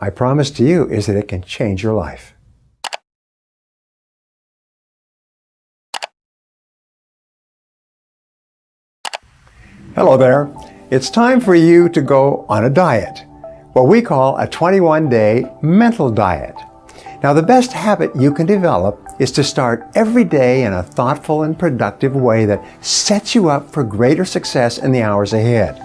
My promise to you is that it can change your life. Hello there. It's time for you to go on a diet, what we call a 21-day mental diet. Now, the best habit you can develop is to start every day in a thoughtful and productive way that sets you up for greater success in the hours ahead.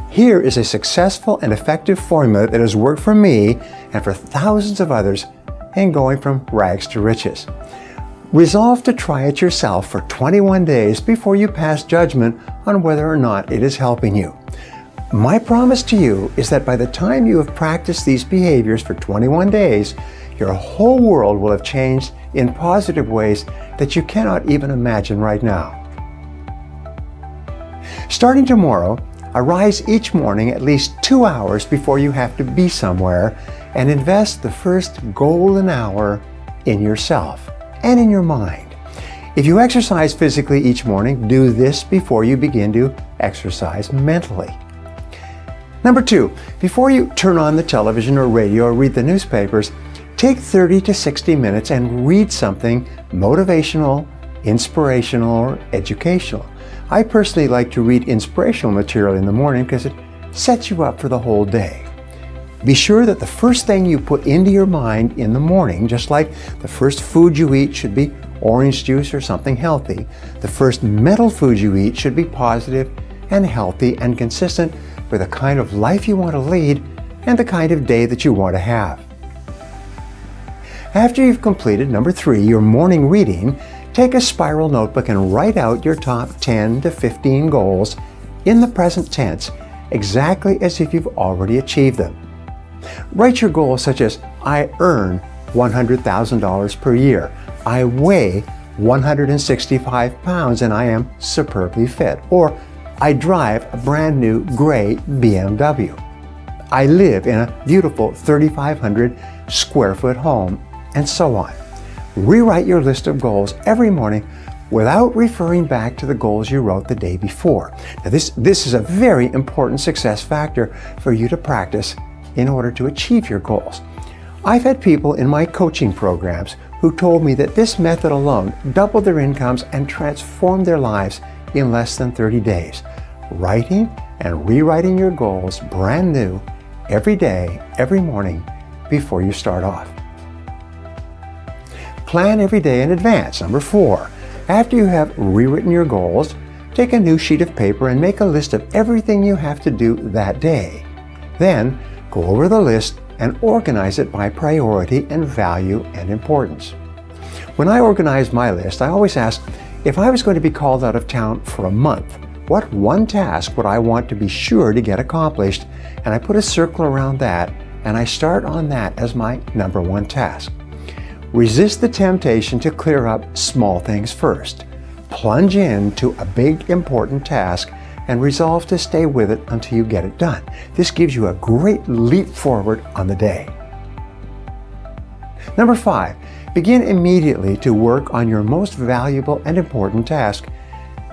Here is a successful and effective formula that has worked for me and for thousands of others in going from rags to riches. Resolve to try it yourself for 21 days before you pass judgment on whether or not it is helping you. My promise to you is that by the time you have practiced these behaviors for 21 days, your whole world will have changed in positive ways that you cannot even imagine right now. Starting tomorrow, arise each morning at least 2 hours before you have to be somewhere and invest the first golden hour in yourself and in your mind. If you exercise physically each morning, do this before you begin to exercise mentally. Number 2, before you turn on the television or radio or read the newspapers, take 30 to 60 minutes and read something motivational, inspirational, or educational. I personally like to read inspirational material in the morning because it sets you up for the whole day. Be sure that the first thing you put into your mind in the morning, just like the first food you eat should be orange juice or something healthy, the first mental food you eat should be positive and healthy and consistent with the kind of life you want to lead and the kind of day that you want to have. After you've completed number 3, your morning reading, take a spiral notebook and write out your top 10 to 15 goals in the present tense, exactly as if you've already achieved them. Write your goals such as, I earn $100,000 per year, I weigh 165 pounds and I am superbly fit, or I drive a brand new gray BMW. I live in a beautiful 3,500 square foot home, and so on. Rewrite your list of goals every morning without referring back to the goals you wrote the day before. Now this is a very important success factor for you to practice in order to achieve your goals. I've had people in my coaching programs who told me that this method alone doubled their incomes and transformed their lives in less than 30 days. Writing and rewriting your goals brand new every day, every morning before you start off. Plan every day in advance. Number 4, after you have rewritten your goals, take a new sheet of paper and make a list of everything you have to do that day. Then go over the list and organize it by priority and value and importance. When I organize my list, I always ask, if I was going to be called out of town for a month, what one task would I want to be sure to get accomplished? And I put a circle around that, and I start on that as my number 1 task. Resist the temptation to clear up small things first. Plunge into a big, important task and resolve to stay with it until you get it done. This gives you a great leap forward on the day. Number 5, begin immediately to work on your most valuable and important task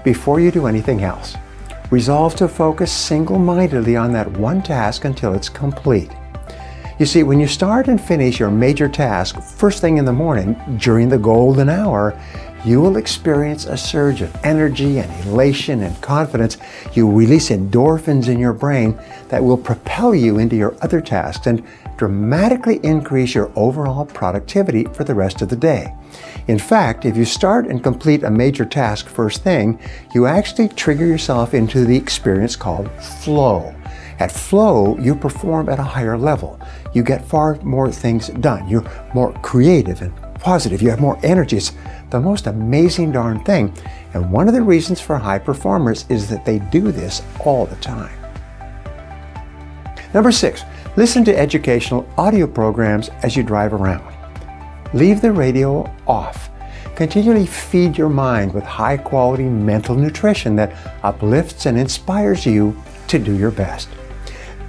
before you do anything else. Resolve to focus single-mindedly on that one task until it's complete. You see, when you start and finish your major task first thing in the morning during the golden hour, you will experience a surge of energy and elation and confidence. You release endorphins in your brain that will propel you into your other tasks and dramatically increase your overall productivity for the rest of the day. In fact, if you start and complete a major task first thing, you actually trigger yourself into the experience called flow. At flow, you perform at a higher level. You get far more things done. You're more creative and positive. You have more energy. It's the most amazing darn thing. And one of the reasons for high performers is that they do this all the time. Number 6, listen to educational audio programs as you drive around. Leave the radio off. Continually feed your mind with high-quality mental nutrition that uplifts and inspires you to do your best.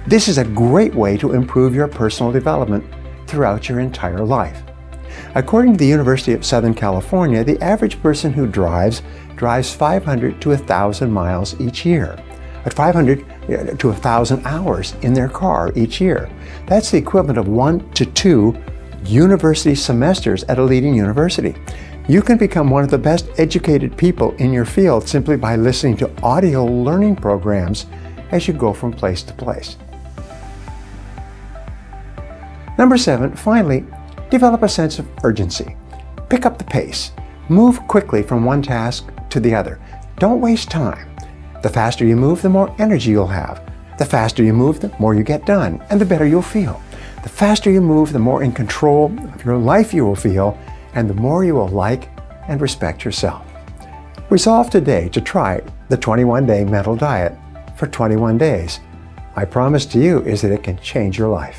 This is a great way to improve your personal development throughout your entire life. According to the University of Southern California, the average person who drives 500 to 1,000 miles each year. at 500 to 1,000 hours in their car each year. That's the equivalent of 1 to 2 university semesters at a leading university. You can become one of the best educated people in your field simply by listening to audio learning programs as you go from place to place. Number 7, finally, develop a sense of urgency. Pick up the pace. Move quickly from one task to the other. Don't waste time. The faster you move, the more energy you'll have. The faster you move, the more you get done, and the better you'll feel. The faster you move, the more in control of your life you will feel, and the more you will like and respect yourself. Resolve today to try the 21-day mental diet for 21 days. My promise to you is that it can change your life.